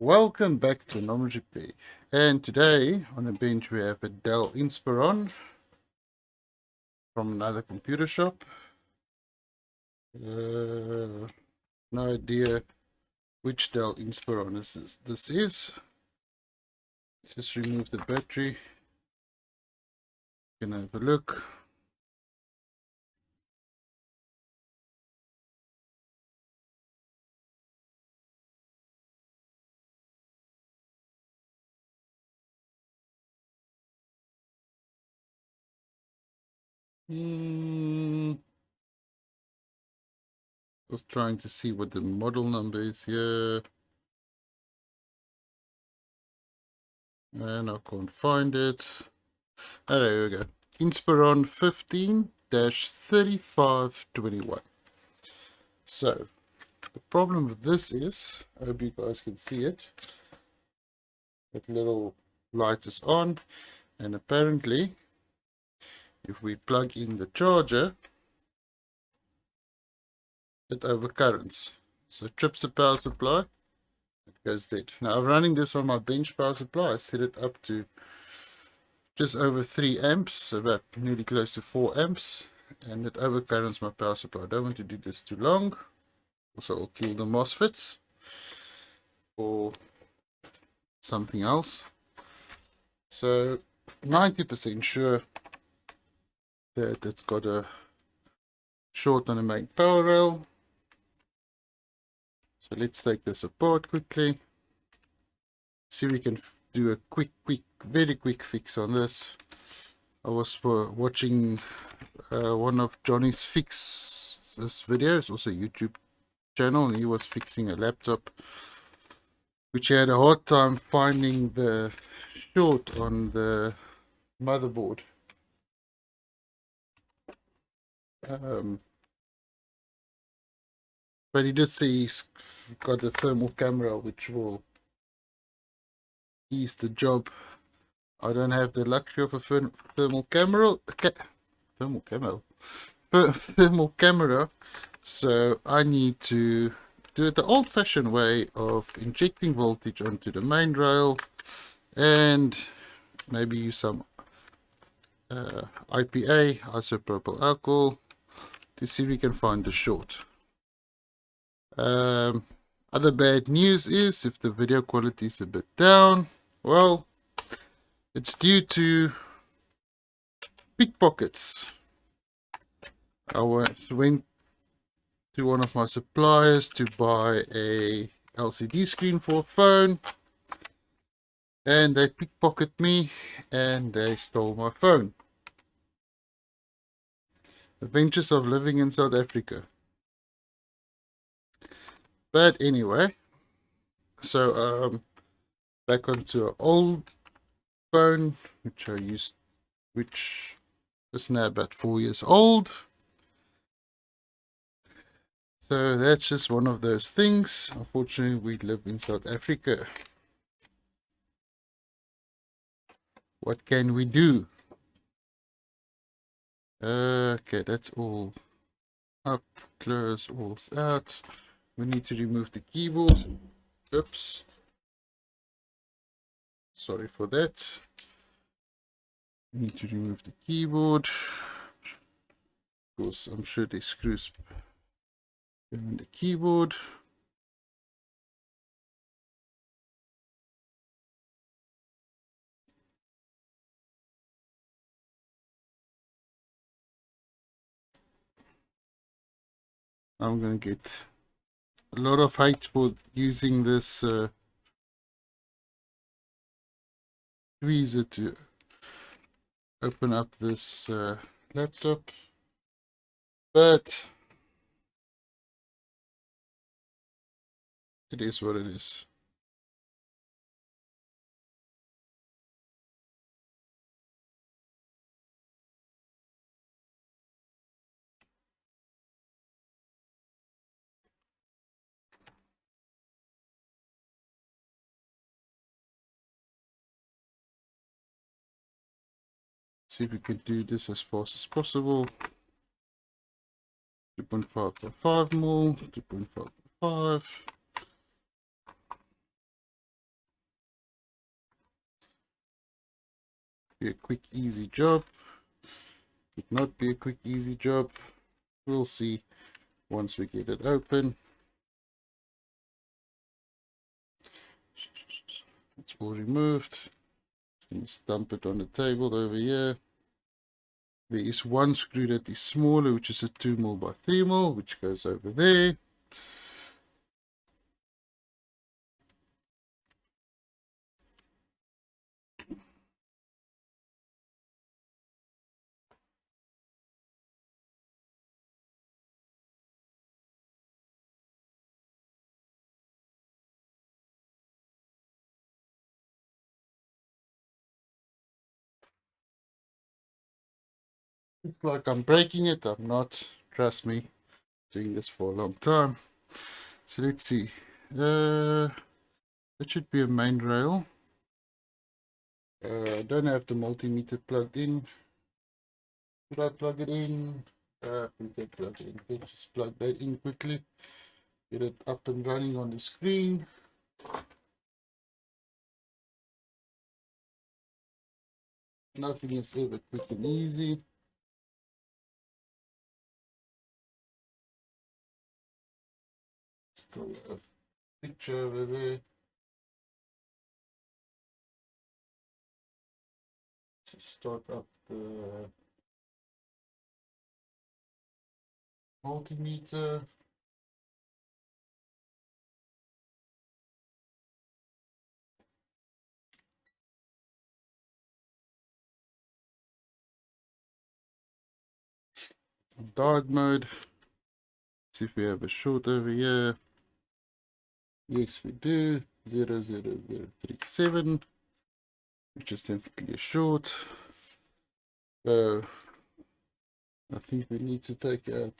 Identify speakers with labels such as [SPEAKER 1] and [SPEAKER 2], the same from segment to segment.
[SPEAKER 1] Welcome back to Knowledge Repair. And today on the bench we have a Dell Inspiron from another computer shop. No idea which Dell Inspiron this is. Just remove the battery. You can have a look. I was trying to see what the model number is here. And I can't find it. Oh, there we go. Inspiron 15-3521. So, the problem with this is, I hope you guys can see it. That little light is on, and apparently, if we plug in the charger, it overcurrents. So it trips the power supply, it goes dead. Now I'm running this on my bench power supply. I set it up to just over 3 amps, about nearly close to 4 amps, and it overcurrents my power supply. I don't want to do this too long. Also, I'll kill the MOSFETs or something else. So 90% sure that it's got a short on the main power rail. So let's take this apart quickly. See if we can do a very quick fix on this. I was watching one of Johnny's fixes videos, also YouTube channel, and he was fixing a laptop which he had a hard time finding the short on the motherboard. But he did say he's got a thermal camera which will ease the job. I don't have the luxury of a thermal camera. Thermal camera. So I need to do it the old-fashioned way of injecting voltage onto the main rail and maybe use some IPA, isopropyl alcohol, to see if we can find the short. Other bad news is if the video quality is a bit down, well, it's due to pickpockets. I went to one of my suppliers to buy a LCD screen for a phone, and they pickpocketed me and they stole my phone. Adventures of living in South Africa. But anyway, so back onto an old phone which I used, which is now about 4 years old. So that's just one of those things. Unfortunately, we live in South Africa. What can we do? Okay, that's all up, close, all out. We need to remove the keyboard. Oops. Sorry for that. We need to remove the keyboard. Of course, I'm sure there's screws behind the keyboard. I'm going to get a lot of hate for using this tweezer to open up this laptop, but it is what it is. See if we can do this as fast as possible. 2.5 more, 2.5. be a quick, easy job. Could not be a quick, easy job. We'll see once we get it open. It's all removed. Just dump it on the table over here. There is one screw that is smaller, which is a 2mm by 3mm, which goes over there. Looks like I'm breaking it. I'm not. Trust me. Doing this for a long time. So let's see. That should be a main rail. I don't have the multimeter plugged in. Should I plug it in? We can plug it in. Let's just plug that in quickly. Get it up and running on the screen. Nothing is ever quick and easy. Still a picture over there. Just start up the multimeter. Diode mode. See if we have a short over here. Yes, we do. 00037, which is simply a short. So I think we need to take out.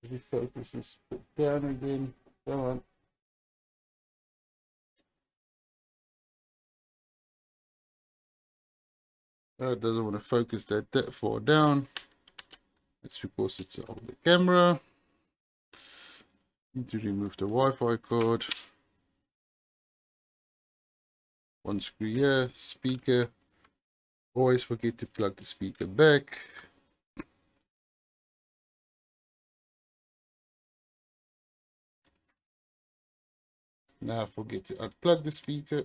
[SPEAKER 1] Refocus this down again. Come on. Oh, it doesn't want to focus that far down. It's because it's on the camera. Need to remove the Wi-Fi cord. One screw here, speaker. Always forget to plug the speaker back. Now forget to unplug the speaker.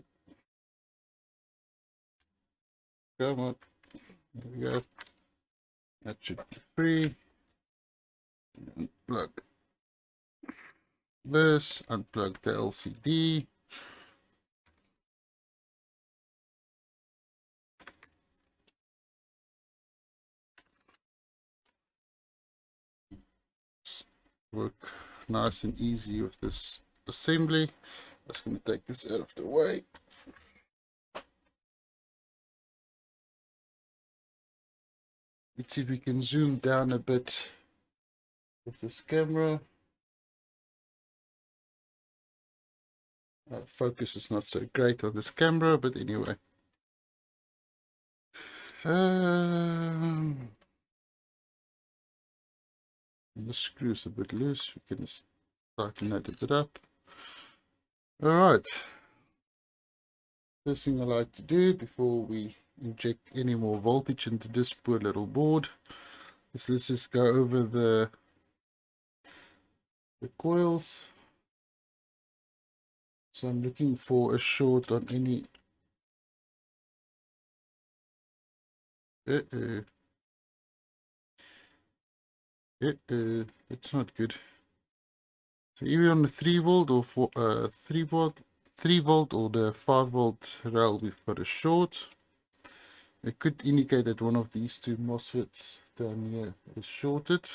[SPEAKER 1] Come on. There we go. That should be free. Unplug this. Unplug the LCD. Work nice and easy with this assembly. I'm just going to take this out of the way. Let's see if we can zoom down a bit with this camera. Focus is not so great on this camera, but anyway. The screw's a bit loose. We can just tighten that a bit up. Alright. First thing I like to do before we inject any more voltage into this poor little board is let's just go over the coils. So I'm looking for a short on any. It's not good. So even on the 3V or 3V or the 5V rail, we've got a short. It could indicate that one of these two MOSFETs down here is shorted.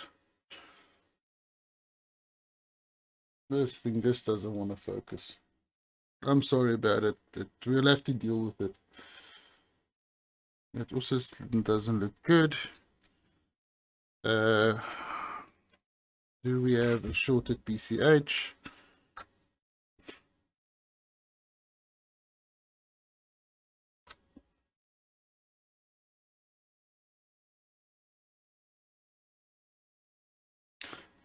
[SPEAKER 1] This thing just doesn't want to focus. I'm sorry about it. We'll have to deal with it. It also doesn't look good. Do we have a shorted PCH?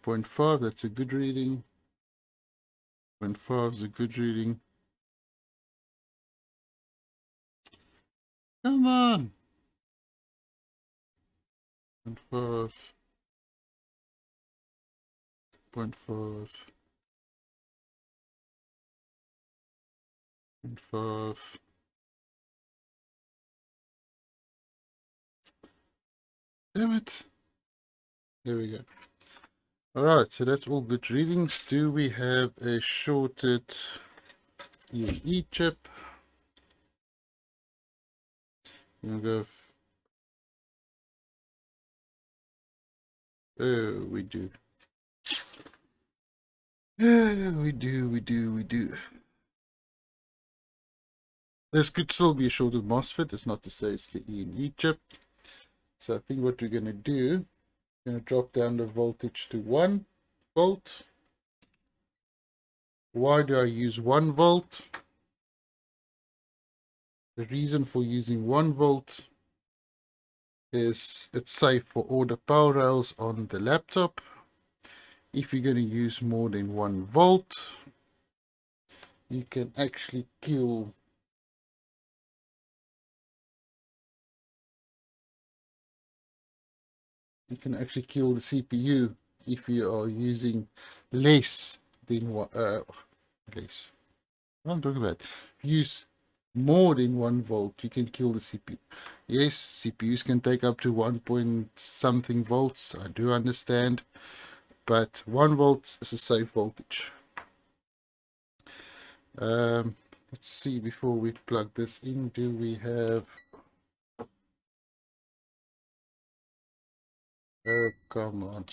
[SPEAKER 1] .5, that's a good reading. 0.5 is a good reading. Come on. 0.5. 0.5. 0.5. Damn it. There we go. Alright, so that's all good readings. Do we have a shorted E chip? I'm gonna go. Oh, we do. We do. This could still be a shorted MOSFET. It's not to say it's the E chip. So I think what we're going to do, we're going to drop down the voltage to 1 volt. Why do I use 1 volt? The reason for using 1 volt is it's safe for all the power rails on the laptop. If you're going to use more than 1 volt, you can actually kill the CPU if you are using less than less. What I'm talking about, use more than 1 volt, you can kill the CPU. Yes, CPUs can take up to 1 point something volts, I do understand, but 1 volt is a safe voltage. Let's see, before we plug this in, do we have... Oh, come on.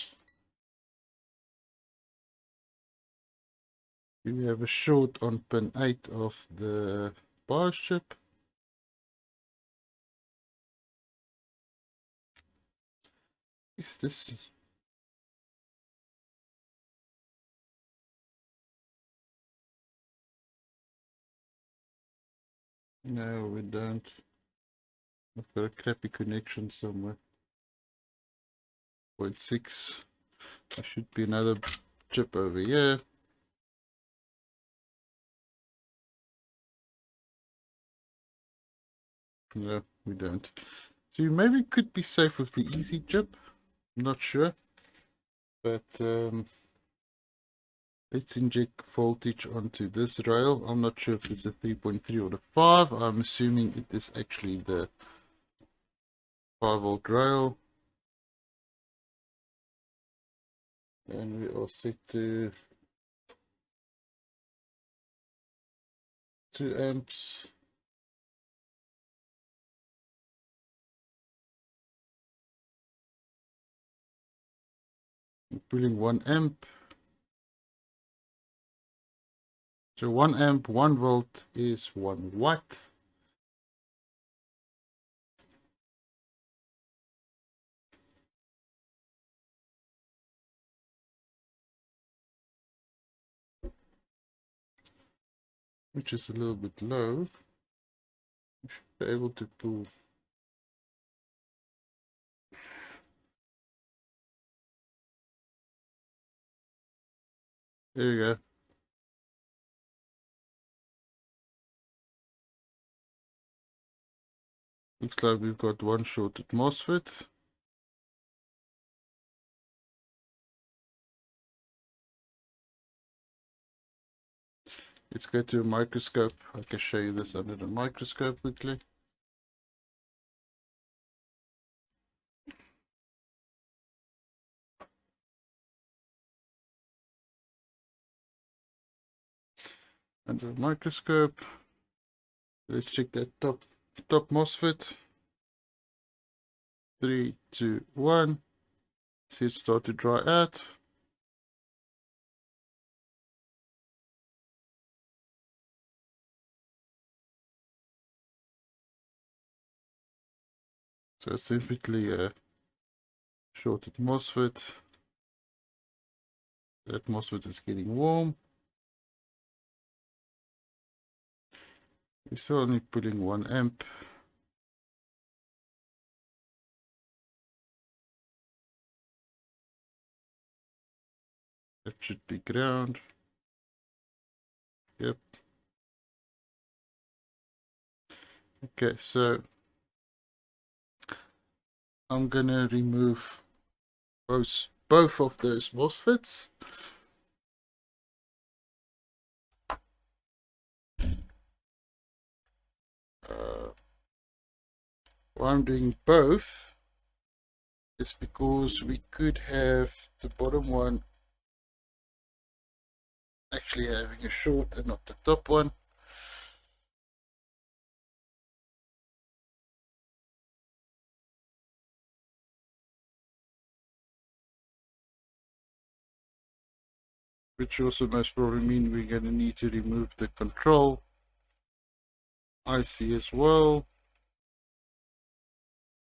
[SPEAKER 1] Do we have a short on pin 8 of the BIOS chip? If this... No, we don't. I've got a crappy connection somewhere. 0.6. There should be another chip over here. No, we don't. So you maybe could be safe with the easy chip. I'm not sure. But let's inject voltage onto this rail. I'm not sure if it's a 3.3 or the 5. I'm assuming it is actually the 5 volt rail. And we are set to 2 amps. I'm pulling 1 amp. So 1 amp, 1 volt is 1 watt. Which is a little bit low. We should be able to pull. There you go. Looks like we've got one shorted MOSFET. Let's go to a microscope. I can show you this under the microscope quickly. Under a microscope. Let's check that top MOSFET. 3, 2, 1. See it start to dry out. So it's simply a shorted MOSFET. That MOSFET is getting warm. We're still only putting 1 amp. That should be ground. Yep. Okay, so I'm gonna remove both of those MOSFETs. Why I'm doing both is because we could have the bottom one actually having a short and not the top one. Which also most probably mean we're going to need to remove the control IC as well.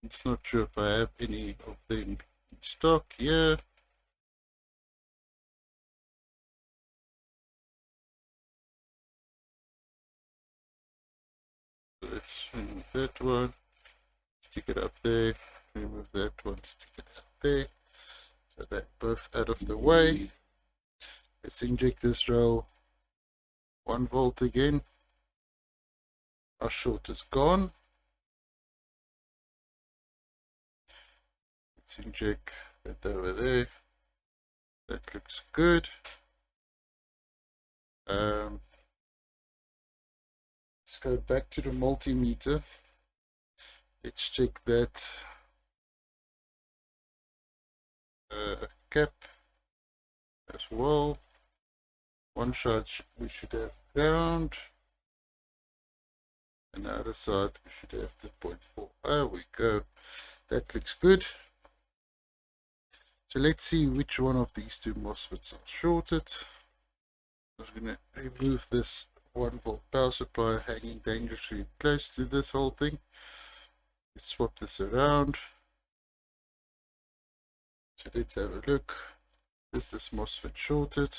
[SPEAKER 1] It's not sure if I have any of them in stock here. So let's remove that one, stick it up there, remove that one, stick it up there. So they're both out of the way. Let's inject this rail 1 volt again. Our short is gone. Let's inject that over there. That looks good. Let's go back to the multimeter. Let's check that cap as well. One side we should have ground, and the other side we should have the 0.4. There we go. That looks good. So let's see which one of these two MOSFETs are shorted. I'm going to remove this 1 volt power supply hanging dangerously close to this whole thing. Let's swap this around. So let's have a look. Is this MOSFET shorted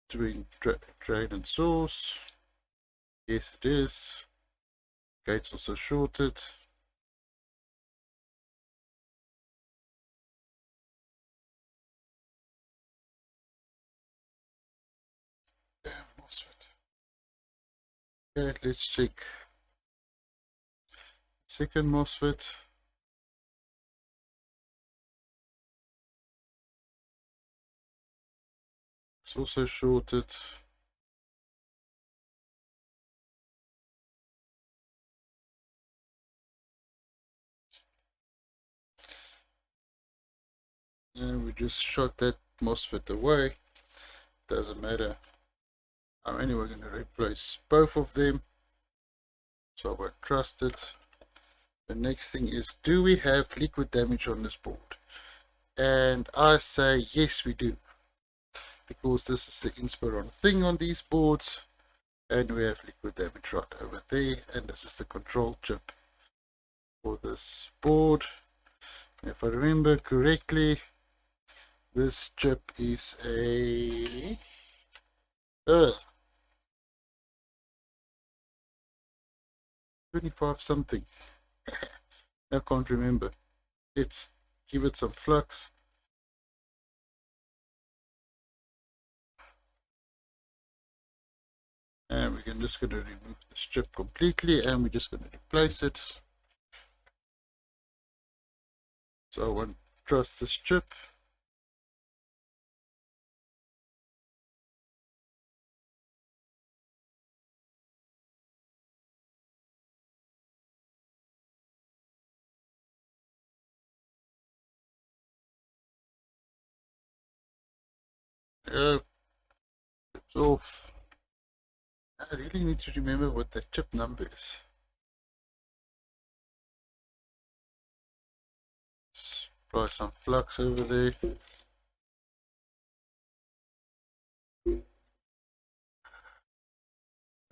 [SPEAKER 1] between drain and source? Yes, it is. Gate's also shorted. Damn MOSFET. Okay, let's check second MOSFET. It's also shorted. And we just shot that MOSFET away. Doesn't matter. I'm anyway going to replace both of them, so I won't trust it. The next thing is, do we have liquid damage on this board? And I say yes, we do, because this is the Inspiron thing on these boards, and we have liquid damage right over there, and this is the control chip for this board. If I remember correctly, this chip is a 25 something. I can't remember. Let's give it some flux. And we're just going to remove this chip completely, and we're just going to replace it. So I won't trust this chip. It's off. I really need to remember what the chip number is. Let's apply some flux over there.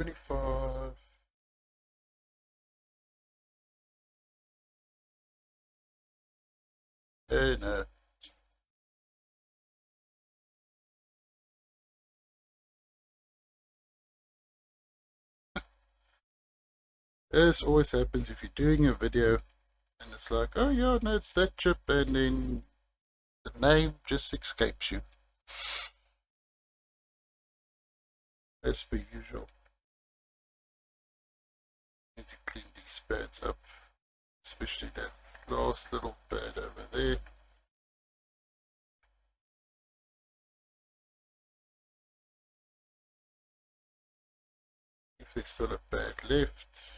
[SPEAKER 1] $25. Hey, no. This always happens if you're doing a video and it's like, oh yeah, no, it's that chip, and then the name just escapes you. As per usual. Need to clean these pads up, especially that last little pad over there. If there's still a pad left,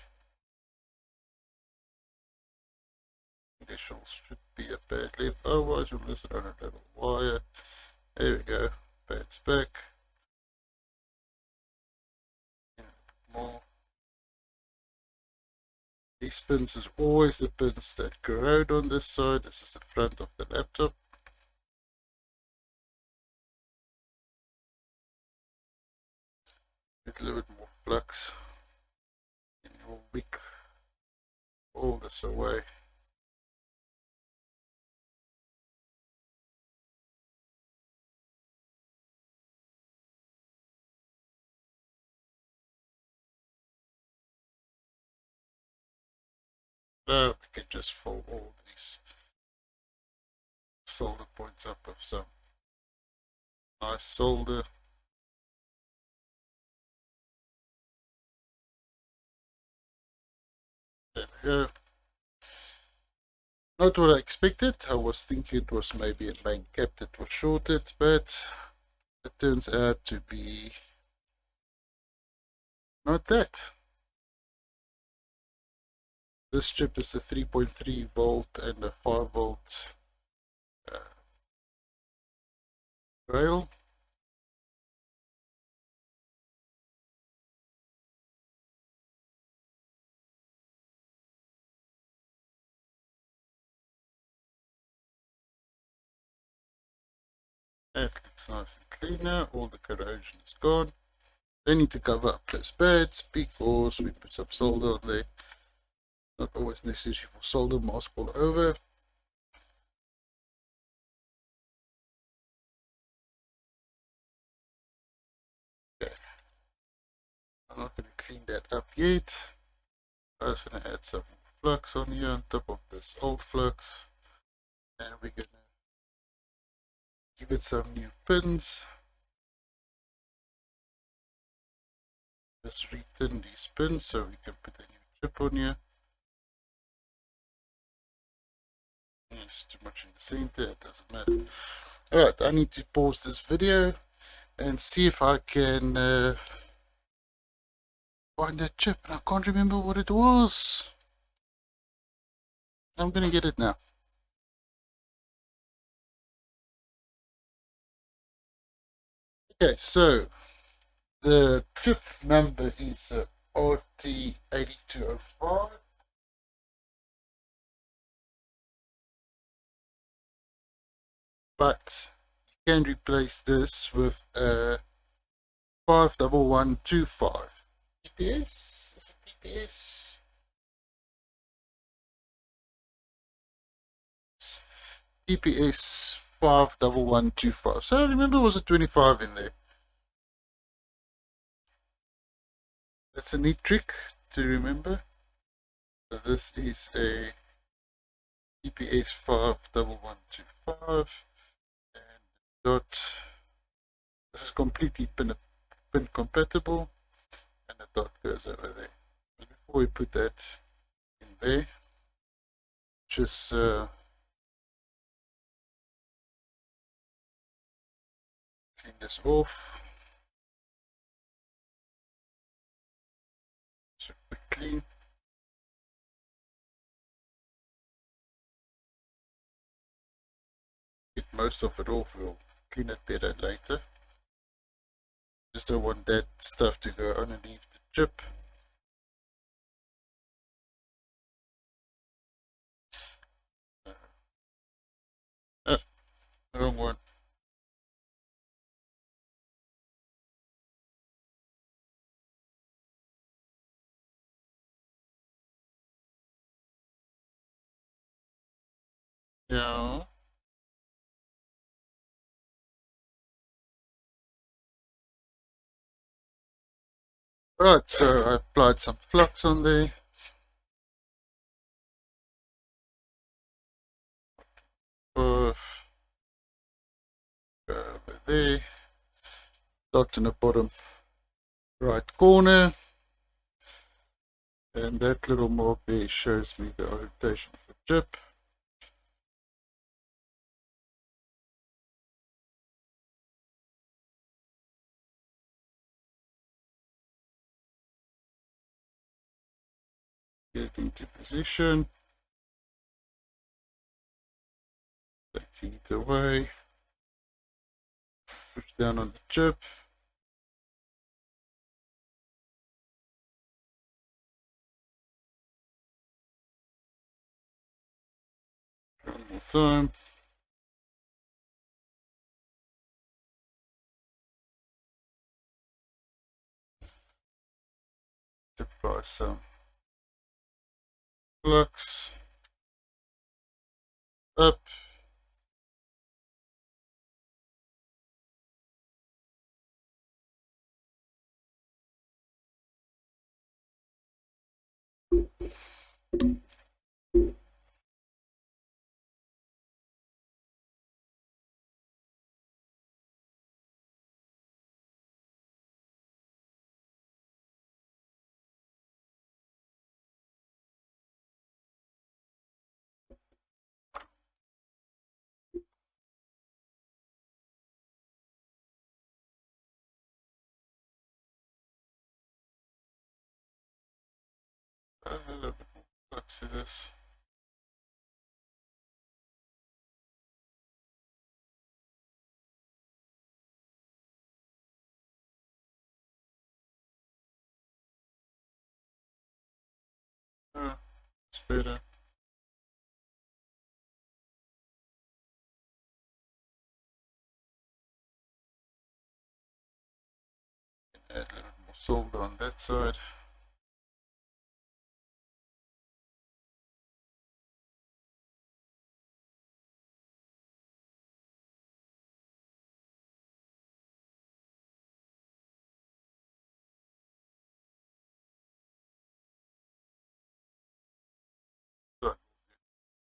[SPEAKER 1] there should be a pad left. Otherwise, you'll just run a little wire. There we go. Pad's back. More. These pins is always the pins that corrode on this side. This is the front of the laptop. Get a little bit more flux and you'll wick all this away. Now we can just fold all these solder points up with some nice solder. There we go. Not what I expected. I was thinking it was maybe a main cap that was shorted, but it turns out to be not that. This chip is a 3.3 volt and a 5 volt rail. That looks nice and clean now. All the corrosion is gone. They need to cover up those pads because we put some solder on there. Not always necessary for solder mask all over. Okay. I'm not going to clean that up yet. I'm just going to add some flux on here on top of this old flux. And we're going to give it some new pins. Just return these pins so we can put a new chip on here. It's too much in the center, it doesn't matter. Alright, I need to pause this video and see if I can find that chip. And I can't remember what it was. I'm gonna get it now. Okay, so the chip number is RT8205. But you can replace this with a 51125. TPS? Is it TPS? TPS 51125. So I remember it was a 25 in there. That's a neat trick to remember. So this is a TPS 51125. Dot. This is completely pin compatible, and the dot goes over there. But before we put that in there, just clean this off. So quick clean. Get most of it off. We'll clean it better later. Just don't want that stuff to go underneath the chip. Wrong one. Yeah. Right, so I applied some flux on there. Over there. Dot in the bottom right corner. And that little mark there shows me the orientation of the chip. Get it into position. Taking it away. Push down on the chip. One more time. Apply some flux up. A little bit more flux to this. It's better. Add a little bit more solder on that side. But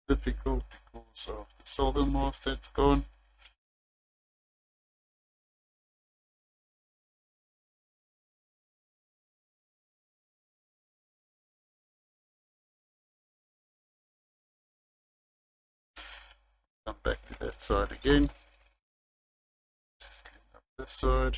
[SPEAKER 1] difficult because of the solder mask that's gone. Come back to that side again. Just clean up this side.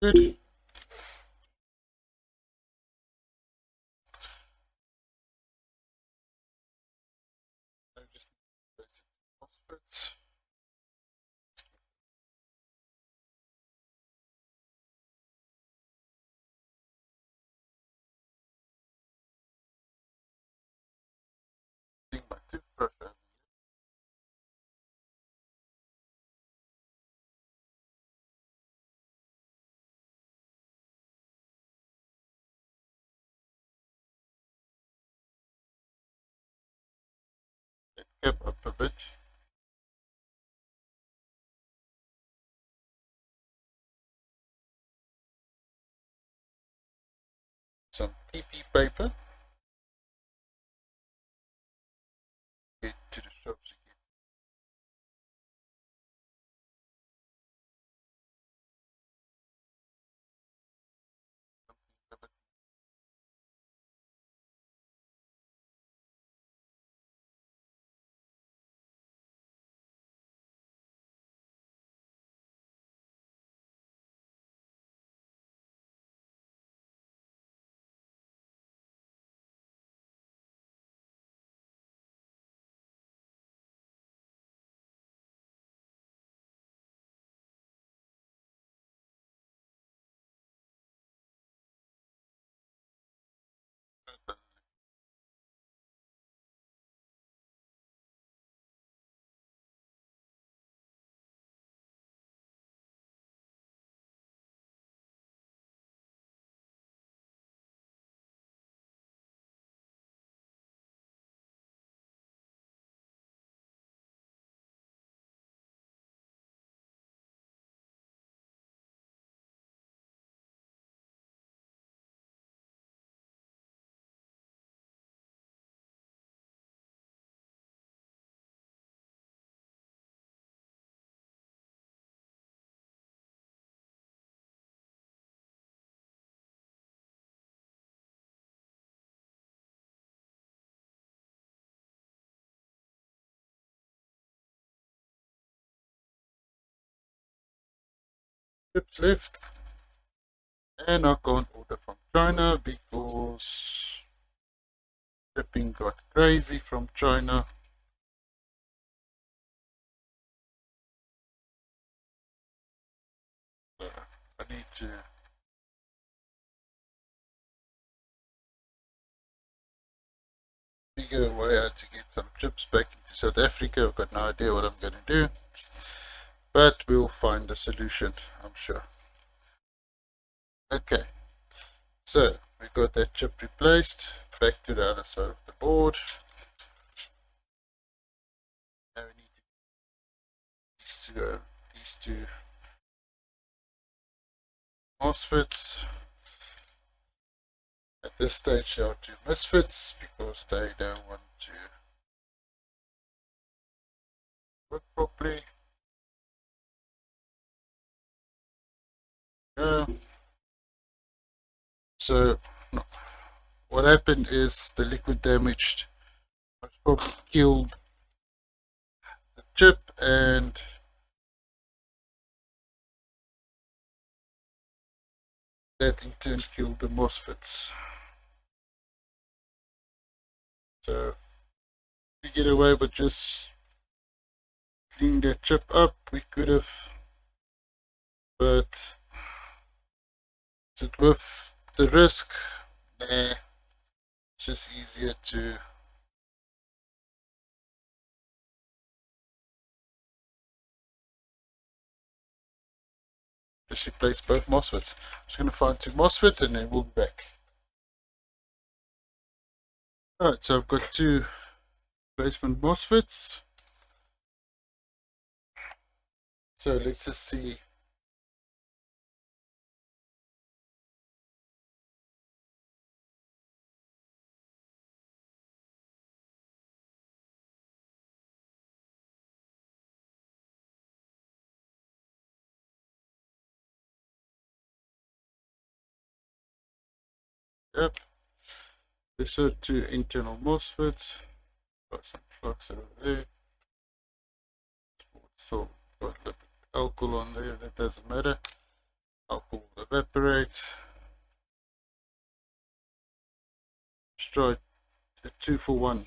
[SPEAKER 1] Good. I just need basic MOSFETs. Think my toothbrush out. It kept up a bit. Some TP paper. Get to the shops again. chips left, and I can't order from China because shipping got crazy from China. So I need to figure a way how to get some chips back into South Africa. I've got no idea what I'm going to do, but we'll find a solution, I'm sure. Okay, so we got that chip replaced. Back to the other side of the board. Now we need these two MOSFETs. At this stage there are two misfits because they don't want to work properly. Yeah. So what happened is the liquid damaged, probably killed the chip, and that in turn killed the MOSFETs. So we get away with just cleaning that chip up. We could have, but is it worth the risk? Nah, it's just easier to just replace both MOSFETs. I'm just going to find two MOSFETs and then we'll be back. Alright, so I've got two replacement MOSFETs. So let's just see. Yep. These are two internal MOSFETs. Got some flux over there. So got a little bit of alcohol on there, that doesn't matter. Alcohol will evaporate. Destroy the 2-for-1.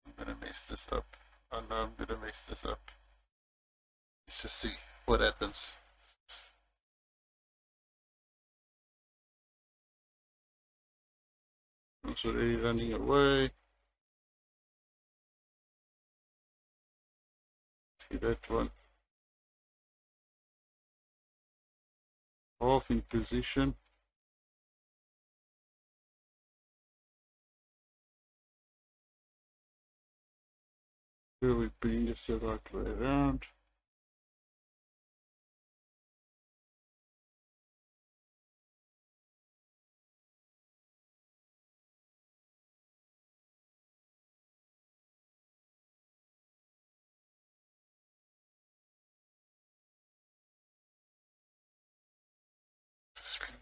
[SPEAKER 1] I'm gonna mess this up. I know I'm gonna mess this up. Let's just see what happens. It's already running away. See that one. Half in position. Here we bring this the right way around.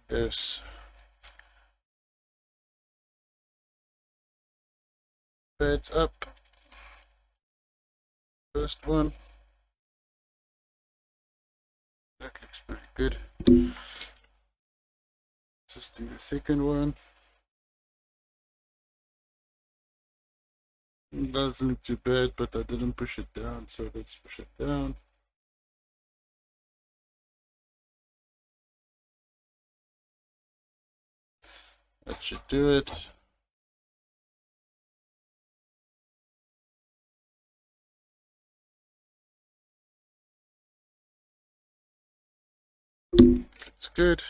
[SPEAKER 1] There's pads up. First one. That looks pretty good. Let's just do the second one. It doesn't look too bad, but I didn't push it down, so let's push it down. That should do it. It's good.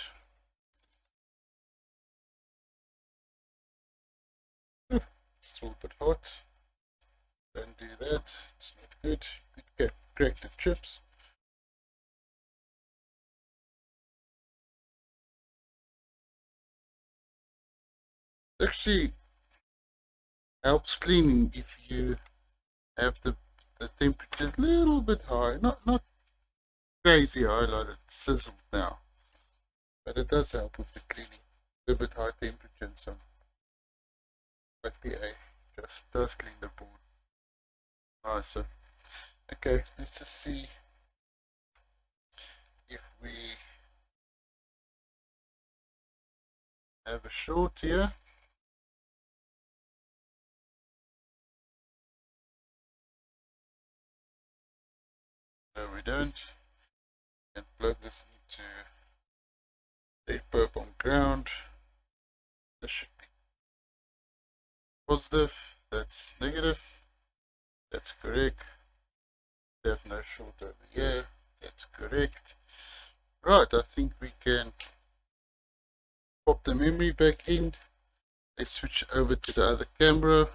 [SPEAKER 1] Still a bit hot. Don't do that. It's not good. Good crack the chips. Actually helps cleaning if you have the temperature a little bit high. Not crazy high like it's sizzled now. But it does help with the cleaning. A little bit high temperature and some IPA just does clean the board nicer. Okay, let's just see if we have a short here. No, we don't. And plug this into red probe on ground. This should be positive. That's negative. That's correct. We have no short over here. That's correct. Right, I think we can pop the memory back in. Let's switch over to the other camera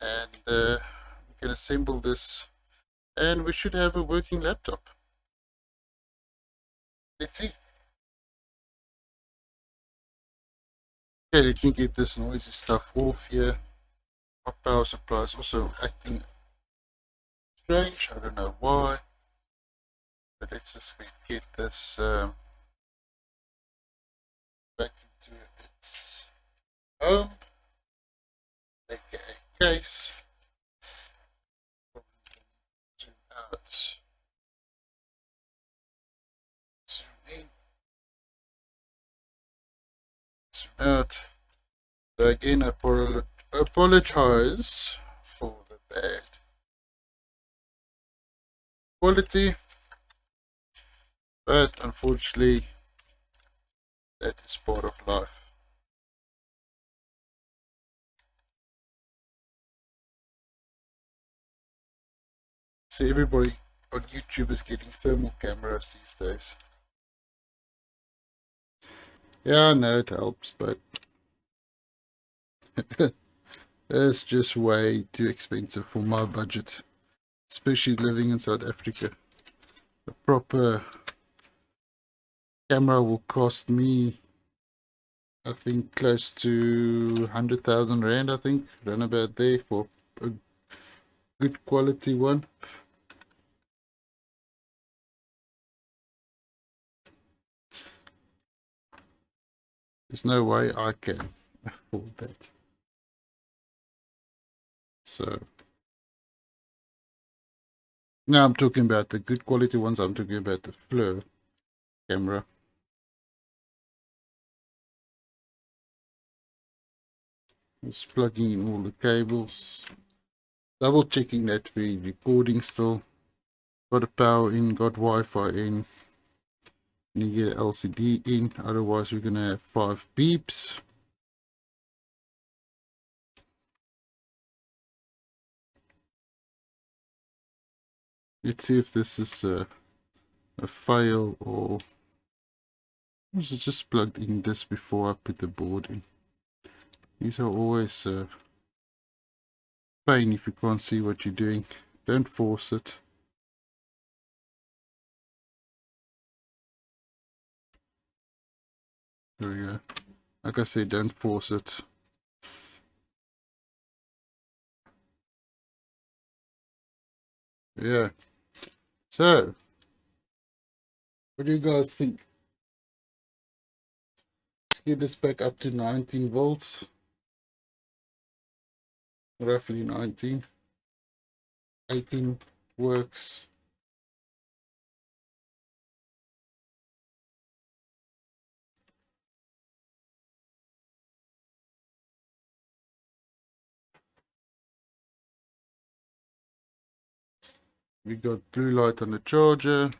[SPEAKER 1] and we can assemble this, and we should have a working laptop. Let's see. Okay, let me get this noisy stuff off here. My power supply is also acting strange. I don't know why, but let's just get this back into its home, aka case. Zoom out, zoom in, zoom out. So again, I apologize for the bad quality, but unfortunately that is part of life. See, everybody on YouTube is getting thermal cameras these days. Yeah, I know it helps, but it's just way too expensive for my budget, especially living in South Africa. A proper camera will cost me, I think, close to 100,000 Rand, I think, run about there for a good quality one. There's no way I can afford that. So now I'm talking about the good quality ones. I'm talking about the Flux camera. Just plugging in all the cables, double checking that we're recording still. Got a power in, got Wi-Fi in. You get an LCD in, otherwise we're gonna have 5 beeps. Let's see if this is a fail, or was it just plugged in this before I put the board in. These are always a pain if you can't see what you're doing. Don't force it. There we go. Like I said, don't force it. Yeah. So, what do you guys think? Let's get this back up to 19 volts. Roughly 19. 18 works. We got blue light on the charger.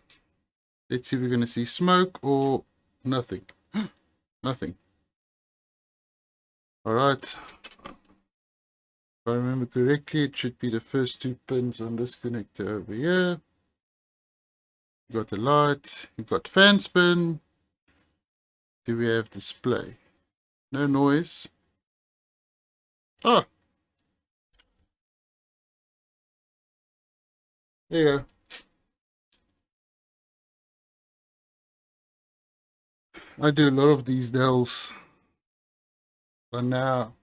[SPEAKER 1] Let's see if we're going to see smoke or nothing. Nothing. Alright. If I remember correctly, it should be the first 2 pins on this connector over here. You got the light. You got fan spin. Do we have display? No noise. Oh! There you go. I do a lot of these Dells. But now,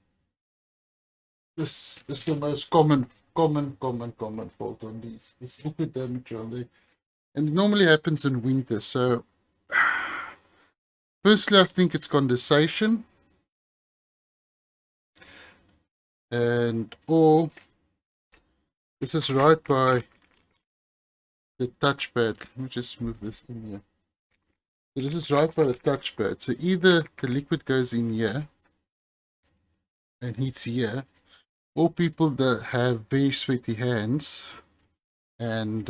[SPEAKER 1] this is the most common fault on these. This liquid damage on there. And it normally happens in winter. So, firstly, I think it's condensation. And, or, this is right by the touchpad. Let me just move this in here. So this is right by the touchpad. So either the liquid goes in here and heats here, or people that have very sweaty hands and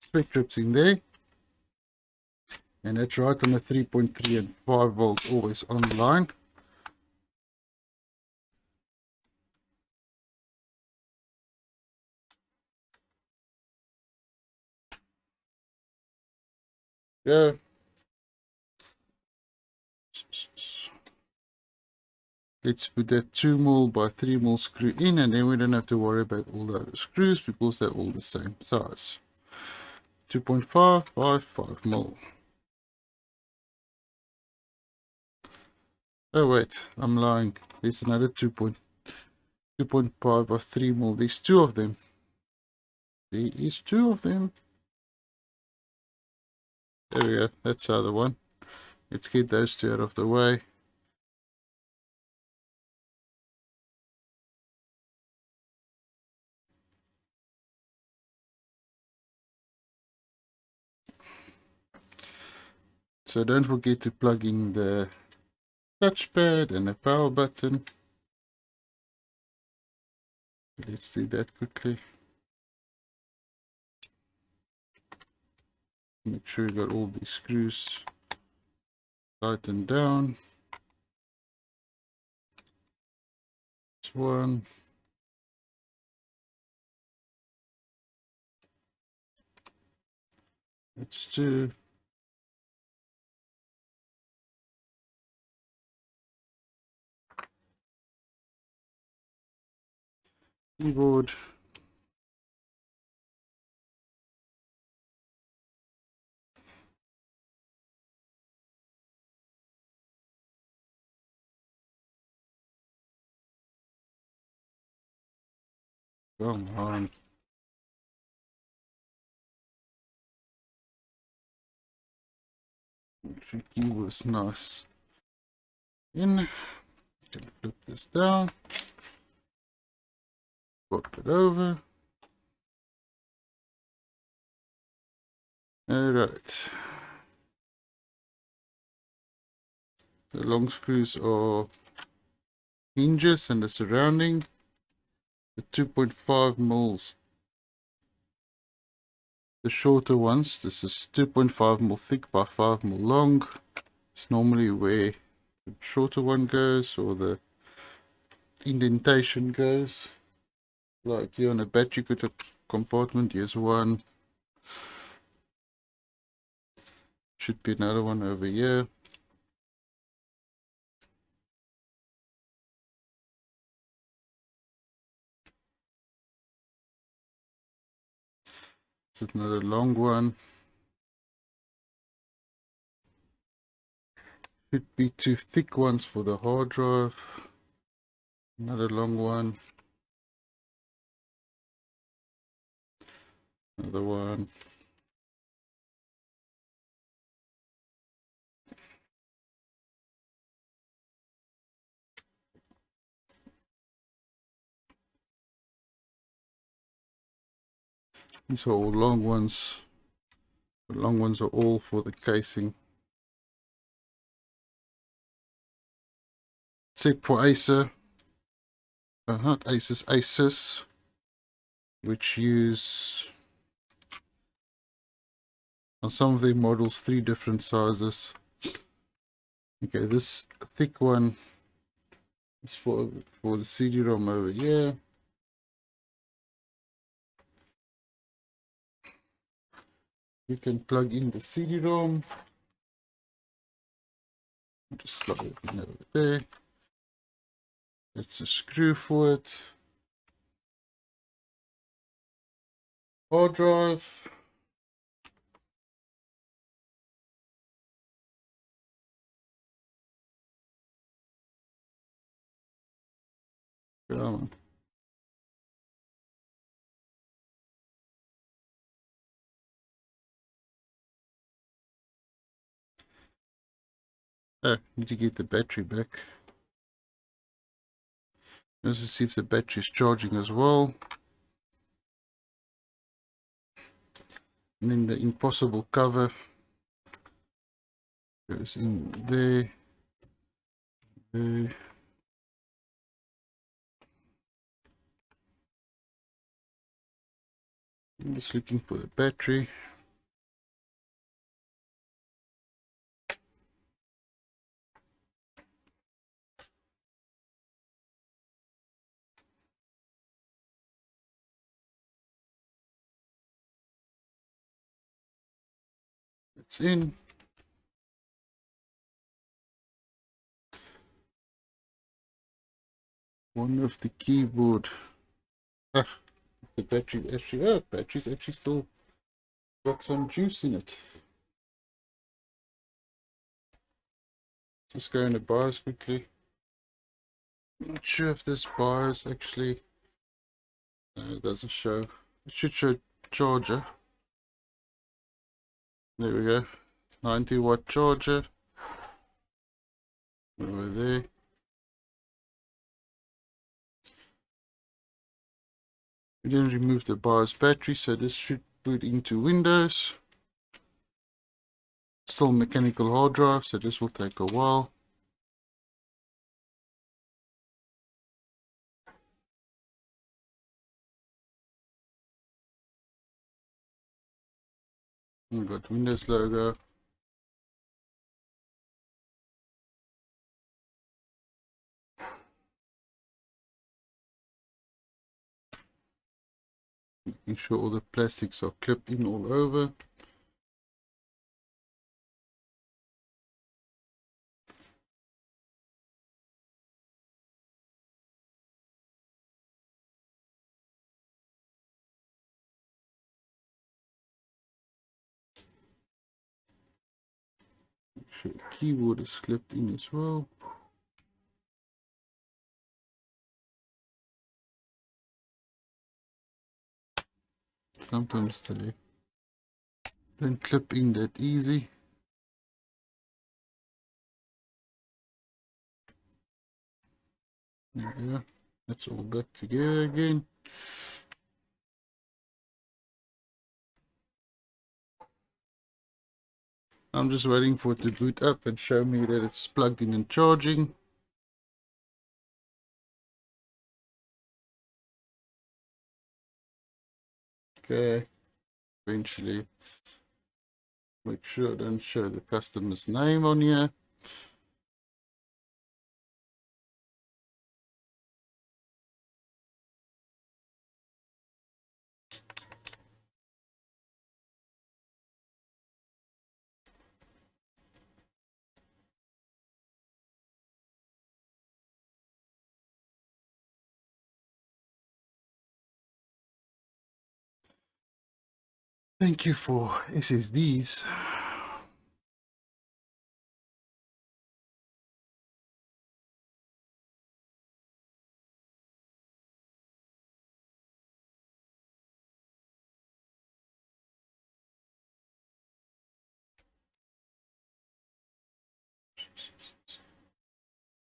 [SPEAKER 1] sweat drips in there. And that's right on the 3.3 and 5 volts, always online. Yeah. Let's put that 2mm by 3mm screw in, and then we don't have to worry about all the other screws because they're all the same size. 2.5 by 5mm. Oh wait, I'm lying. There's another 2.5 by 3mm. There's two of them. There is two of them. There we go. That's the other one. Let's get those two out of the way. So don't forget to plug in the touchpad and the power button. Let's do that quickly. Make sure you got all these screws tightened down. That's one. That's two. Keyboard. Come on. Make sure keyboard's nice. In. Can flip this down. Flip it over. Alright. The long screws are hinges and the surrounding. The 2.5 mils. The shorter ones. This is 2.5 mil thick by 5 mil long. It's normally where the shorter one goes, or the indentation goes. Like here on a battery compartment, here's one. Should be another one over here. This is another long one. Should be two thick ones for the hard drive. Another long one. Another one. These are all long ones. The long ones are all for the casing. Except for Acer. Not Asus, Asus. Which use, on some of their models, 3 different sizes. Okay, this thick one is for the CD-ROM over here. You can plug in the CD-ROM. Just slide it in over there. That's a screw for it. Hard drive. Come on. Oh, need to get the battery back. Let's see if the battery is charging as well. And then the impossible cover goes in there, there. I'm just looking for the battery. It's in. One of the keyboard. Ah, the battery actually, oh, battery's actually still got some juice in it. Just go into BIOS quickly. Not sure if this BIOS actually it doesn't show. It should show charger. There we go. 90-watt charger. Over there. We didn't remove the BIOS battery, so this should boot into Windows. Still mechanical hard drive, so this will take a while. We've got Windows logo. Making sure all the plastics are clipped in all over. Make sure the keyboard is clipped in as well. Sometimes they don't clip in that easy. There we go. That's all back together again. I'm just waiting for it to boot up and show me that it's plugged in and charging. Okay, eventually make sure I don't show the customer's name on here. Thank you for SSDs.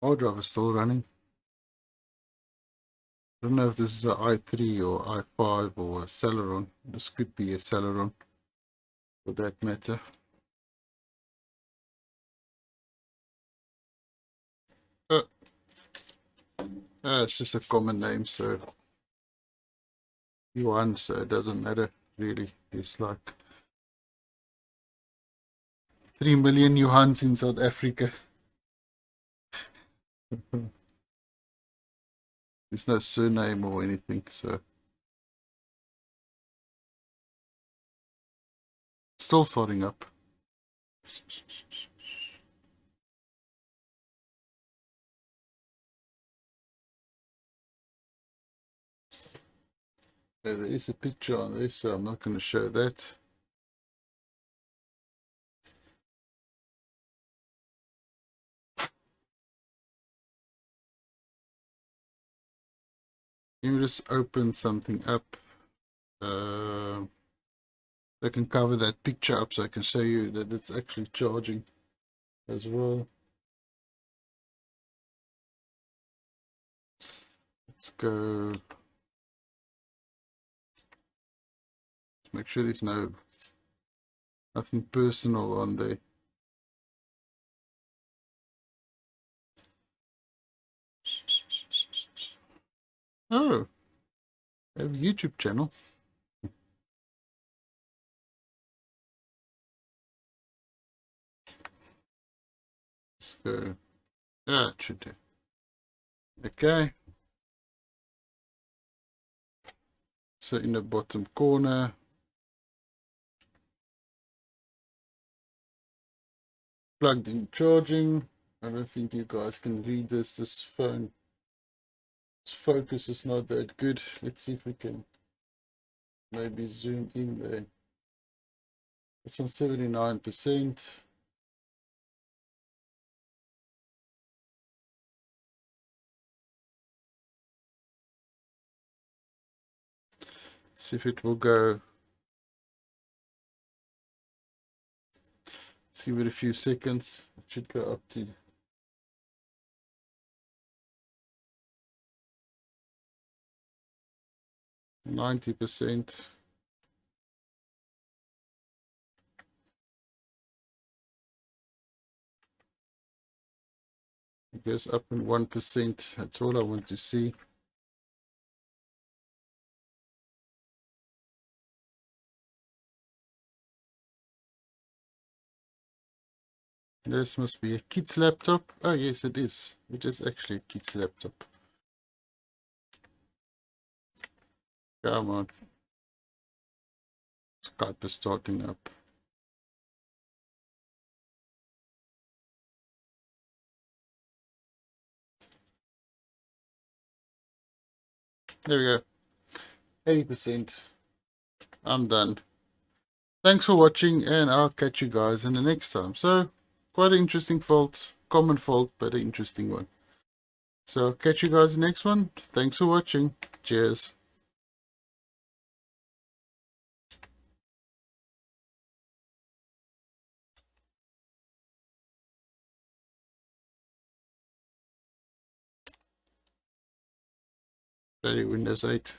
[SPEAKER 1] Hard drive is still running. I don't know if this is an i3 or i5 or a Celeron. This could be a Celeron for that matter. It's just a common name, so Yuan, so it doesn't matter really. It's like 3 million Yuans in South Africa. There's no surname or anything, so still sorting up. There is a picture on there, so I'm not going to show that. Let me just open something up. I can cover that picture up so I can show you that it's actually charging as well. Let's go. Make sure there's no Nothing personal on there. Oh, I have a YouTube channel. Let's go. Yeah, it should do. Okay. So in the bottom corner, plugged in charging. I don't think you guys can read this. This phone, its focus is not that good. Let's see if we can maybe zoom in there. It's on 79%. See if it will go. Let's give it a few seconds. It should go up to 90%. It goes up in 1%. That's all I want to see. This must be a kid's laptop. Oh yes, it is. It is actually a kid's laptop. Come on. Skype is starting up. There we go. 80%. I'm done. Thanks for watching, and I'll catch you guys in the next time. So, quite an interesting fault. Common fault, but an interesting one. So, I'll catch you guys in the next one. Thanks for watching. Cheers. Windows 8.